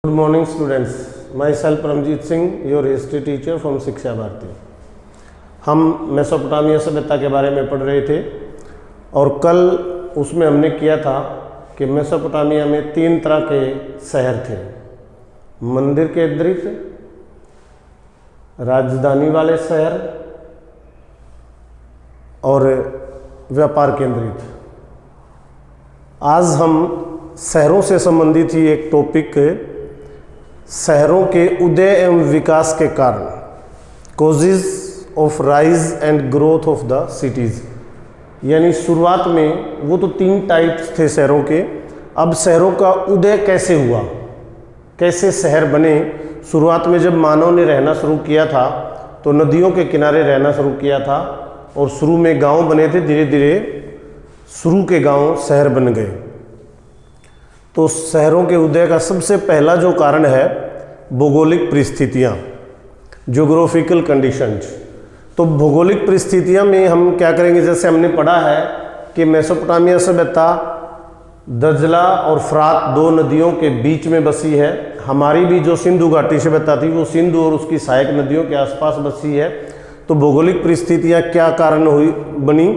Good morning students, myself Paramjeet Singh, your history teacher from Shiksha Bharti. हम Mesopotamia सभ्यता के बारे में पढ़ रहे थे और कल उसमें हमने किया था कि मेसोपोटामिया में 3 तरह के शहर थे। मंदिर केंद्रित, राजधानी वाले शहर और व्यापार केंद्रित। आज हम शहरों से संबंधित ही एक टॉपिक, शहरों के उदय एवं विकास के कारण, causes of rise and growth of the cities, यानी शुरुआत में वो तो 3 टाइप्स थे शहरों के। अब शहरों का उदय कैसे हुआ, कैसे शहर बने। शुरुआत में जब मानव ने रहना शुरू किया था तो नदियों के किनारे रहना शुरू किया था और शुरू में गांव बने थे, धीरे धीरे शुरू के गांव शहर बन गए। तो शहरों के उदय का सबसे पहला जो कारण है भौगोलिक परिस्थितियाँ, ज्योग्राफिकल कंडीशंस। तो भौगोलिक परिस्थितियाँ में हम क्या करेंगे, जैसे हमने पढ़ा है कि मेसोपोटामिया सभ्यता दजला और फ्रात 2 नदियों के बीच में बसी है। हमारी भी जो सिंधु घाटी सभ्यता थी वो सिंधु और उसकी सहायक नदियों के आसपास बसी है। तो भौगोलिक परिस्थितियाँ क्या कारण हुई बनी,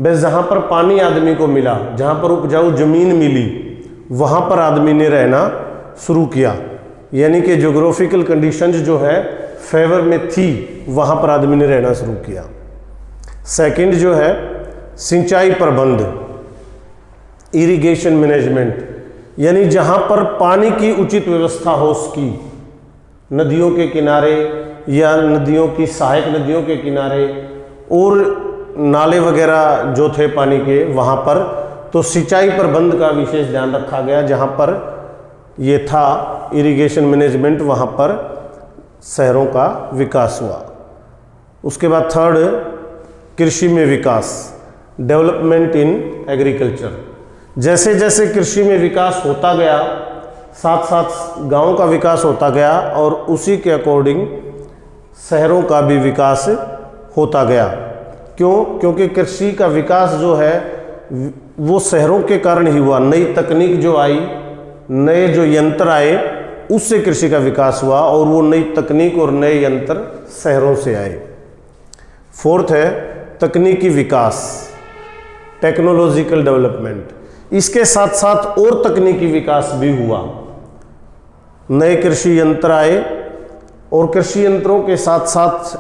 बस जहाँ पर पानी आदमी को मिला, जहाँ पर उपजाऊ जमीन मिली, वहाँ पर आदमी ने रहना शुरू किया। यानी कि ज्योग्राफिकल कंडीशंस जो है फेवर में थी, वहाँ पर आदमी ने रहना शुरू किया। सेकंड जो है सिंचाई प्रबंध, इरिगेशन मैनेजमेंट, यानी जहाँ पर पानी की उचित व्यवस्था हो उसकी, नदियों के किनारे या नदियों की सहायक नदियों के किनारे और नाले वगैरह जो थे पानी के, वहाँ पर तो सिंचाई प्रबंध का विशेष ध्यान रखा गया। जहाँ पर ये था इरिगेशन मैनेजमेंट, वहाँ पर शहरों का विकास हुआ। उसके बाद थर्ड, कृषि में विकास, डेवलपमेंट इन एग्रीकल्चर। जैसे जैसे कृषि में विकास होता गया, साथ साथ गाँव का विकास होता गया और उसी के अकॉर्डिंग शहरों का भी विकास होता गया। क्यों? क्योंकि कृषि का विकास जो है वो शहरों के कारण ही हुआ। नई तकनीक जो आई, नए जो यंत्र आए, उससे कृषि का विकास हुआ और वो नई तकनीक और नए यंत्र शहरों से आए। फोर्थ है तकनीकी विकास, टेक्नोलॉजिकल डेवलपमेंट। इसके साथ साथ और तकनीकी विकास भी हुआ, नए कृषि यंत्र आए और कृषि यंत्रों के साथ साथ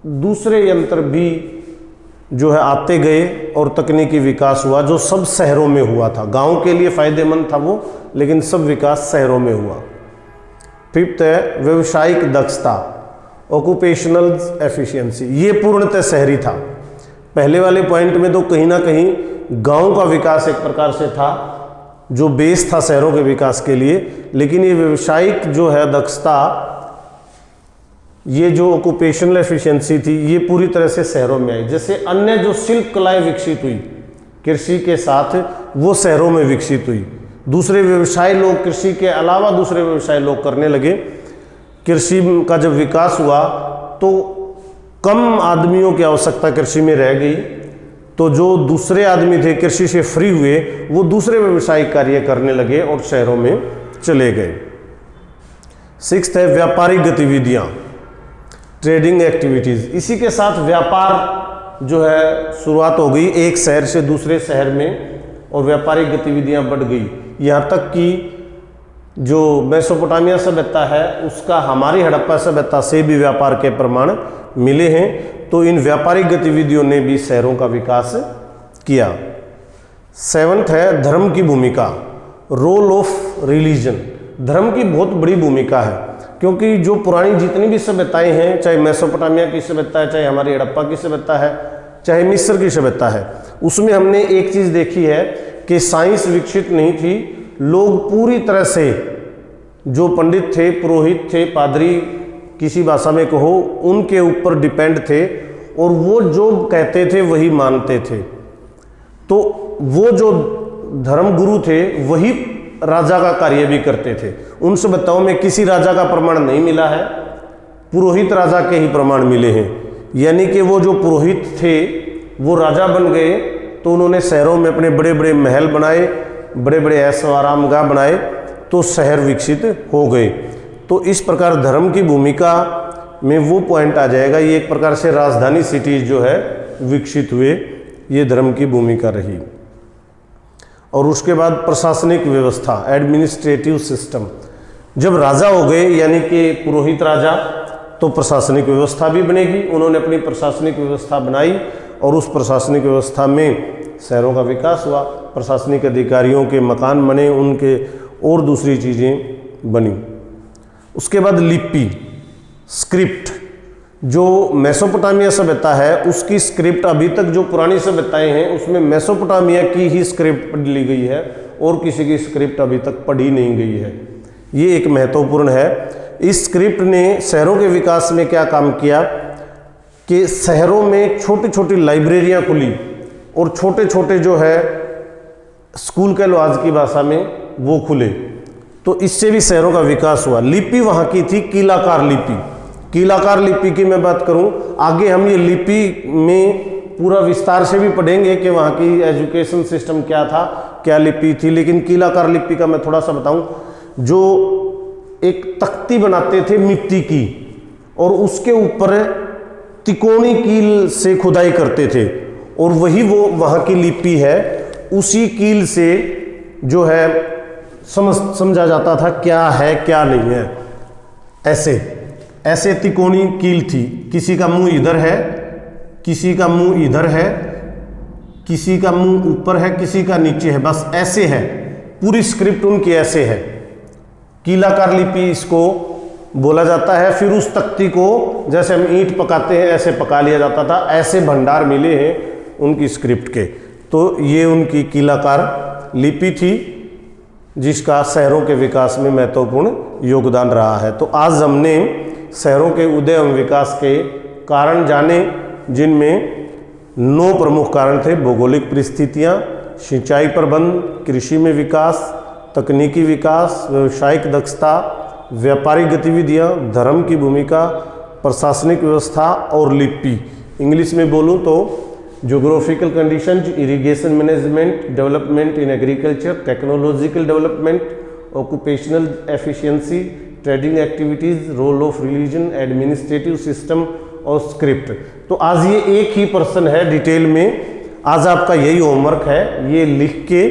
दूसरे यंत्र भी जो है आते गए और तकनीकी विकास हुआ, जो सब शहरों में हुआ था। गांव के लिए फायदेमंद था वो, लेकिन सब विकास शहरों में हुआ। फिफ्थ है व्यवसायिक दक्षता, ऑक्यूपेशनल एफिशिएंसी। ये पूर्णतः शहरी था। पहले वाले पॉइंट में तो कहीं ना कहीं गांव का विकास एक प्रकार से था, जो बेस था शहरों के विकास के लिए, लेकिन ये व्यवसायिक जो है दक्षता, ये जो ऑक्यूपेशनल एफिशिएंसी थी, ये पूरी तरह से शहरों में आई। जैसे अन्य जो शिल्प कलाएं विकसित हुई कृषि के साथ, वो शहरों में विकसित हुई। दूसरे व्यवसाय लोग कृषि के अलावा दूसरे व्यवसाय लोग करने लगे। कृषि का जब विकास हुआ तो कम आदमियों की आवश्यकता कृषि में रह गई, तो जो दूसरे आदमी थे कृषि से फ्री हुए, वो दूसरे व्यवसायिक कार्य करने लगे और शहरों में चले गए। सिक्स्थ है व्यापारिक गतिविधियाँ, ट्रेडिंग एक्टिविटीज़। इसी के साथ व्यापार जो है शुरुआत हो गई एक शहर से दूसरे शहर में, और व्यापारिक गतिविधियां बढ़ गई। यहाँ तक कि जो मेसोपोटामिया सभ्यता है उसका हमारी हड़प्पा सभ्यता से भी व्यापार के प्रमाण मिले हैं। तो इन व्यापारिक गतिविधियों ने भी शहरों का विकास किया। सेवंथ है धर्म की भूमिका, रोल ऑफ रिलीजन। धर्म की बहुत बड़ी भूमिका है, क्योंकि जो पुरानी जितनी भी सभ्यताएं हैं, चाहे मेसोपोटामिया की सभ्यता है, चाहे हमारी हड़प्पा की सभ्यता है, चाहे मिस्र की सभ्यता है, उसमें हमने एक चीज़ देखी है कि साइंस विकसित नहीं थी। लोग पूरी तरह से, जो पंडित थे, पुरोहित थे, पादरी, किसी भाषा में कहो, उनके ऊपर डिपेंड थे और वो जो कहते थे वही मानते थे। तो वो जो धर्मगुरु थे वही राजा का कार्य भी करते थे। उन सभ्यताओं में किसी राजा का प्रमाण नहीं मिला है, पुरोहित राजा के ही प्रमाण मिले हैं। यानी कि वो जो पुरोहित थे वो राजा बन गए, तो उन्होंने शहरों में अपने बड़े बड़े महल बनाए, बड़े बड़े ऐशो आरामगाह बनाए तो शहर विकसित हो गए। तो इस प्रकार धर्म की भूमिका में वो पॉइंट आ जाएगा, ये एक प्रकार से राजधानी सिटीज जो है विकसित हुए, ये धर्म की भूमिका रही। और उसके बाद प्रशासनिक व्यवस्था, एडमिनिस्ट्रेटिव सिस्टम, जब राजा हो गए यानी कि पुरोहित राजा, तो प्रशासनिक व्यवस्था भी बनेगी। उन्होंने अपनी प्रशासनिक व्यवस्था बनाई और उस प्रशासनिक व्यवस्था में शहरों का विकास हुआ, प्रशासनिक अधिकारियों के मकान बने, उनके और दूसरी चीज़ें बनी। उसके बाद लिपि, स्क्रिप्ट, जो मेसोपोटामिया सभ्यता है उसकी स्क्रिप्ट, अभी तक जो पुरानी सभ्यताएं हैं उसमें मेसोपोटामिया की ही स्क्रिप्ट पढ़ ली गई है और किसी की स्क्रिप्ट अभी तक पढ़ी नहीं गई है। ये एक महत्वपूर्ण है। इस स्क्रिप्ट ने शहरों के विकास में क्या काम किया कि शहरों में छोटी छोटी लाइब्रेरियां खुली और छोटे छोटे जो है स्कूल कह लो आज की भाषा में, वो खुले, तो इससे भी शहरों का विकास हुआ। लिपि वहाँ की थी कीलाकार लिपि। कीलाकार लिपि की मैं बात करूँ, आगे हम ये लिपि में पूरा विस्तार से भी पढ़ेंगे कि वहाँ की एजुकेशन सिस्टम क्या था, क्या लिपि थी, लेकिन कीलाकार लिपि का मैं थोड़ा सा बताऊँ। जो एक तख्ती बनाते थे मिट्टी की और उसके ऊपर तिकोनी कील से खुदाई करते थे और वही वो वहाँ की लिपि है। उसी कील से जो है समझा जाता था क्या है क्या नहीं है। ऐसे तिकोनी कील थी, किसी का मुंह इधर है, किसी का मुंह इधर है, किसी का मुंह ऊपर है, किसी का नीचे है, बस ऐसे है। पूरी स्क्रिप्ट उनकी ऐसे है। कीलाकार लिपि इसको बोला जाता है। फिर उस तख्ती को जैसे हम ईंट पकाते हैं ऐसे पका लिया जाता था। ऐसे भंडार मिले हैं उनकी स्क्रिप्ट के। तो ये उनकी कीलाकार लिपि थी जिसका शहरों के विकास में महत्वपूर्ण योगदान रहा है। तो आज हमने शहरों के उदय एवं विकास के कारण जाने, जिनमें 9 प्रमुख कारण थे। भौगोलिक परिस्थितियाँ, सिंचाई प्रबंध, कृषि में विकास, तकनीकी विकास, व्यावसायिक दक्षता, व्यापारिक गतिविधियाँ, धर्म की भूमिका, प्रशासनिक व्यवस्था और लिपि। इंग्लिश में बोलूँ तो geographical conditions, irrigation management, development in agriculture, technological development, occupational efficiency, trading activities, role of religion, administrative system और स्क्रिप्ट। तो आज ये एक ही पर्सन है डिटेल में। आज आपका यही होमवर्क है, ये लिख के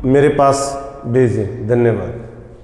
मेरे पास भेजें। धन्यवाद।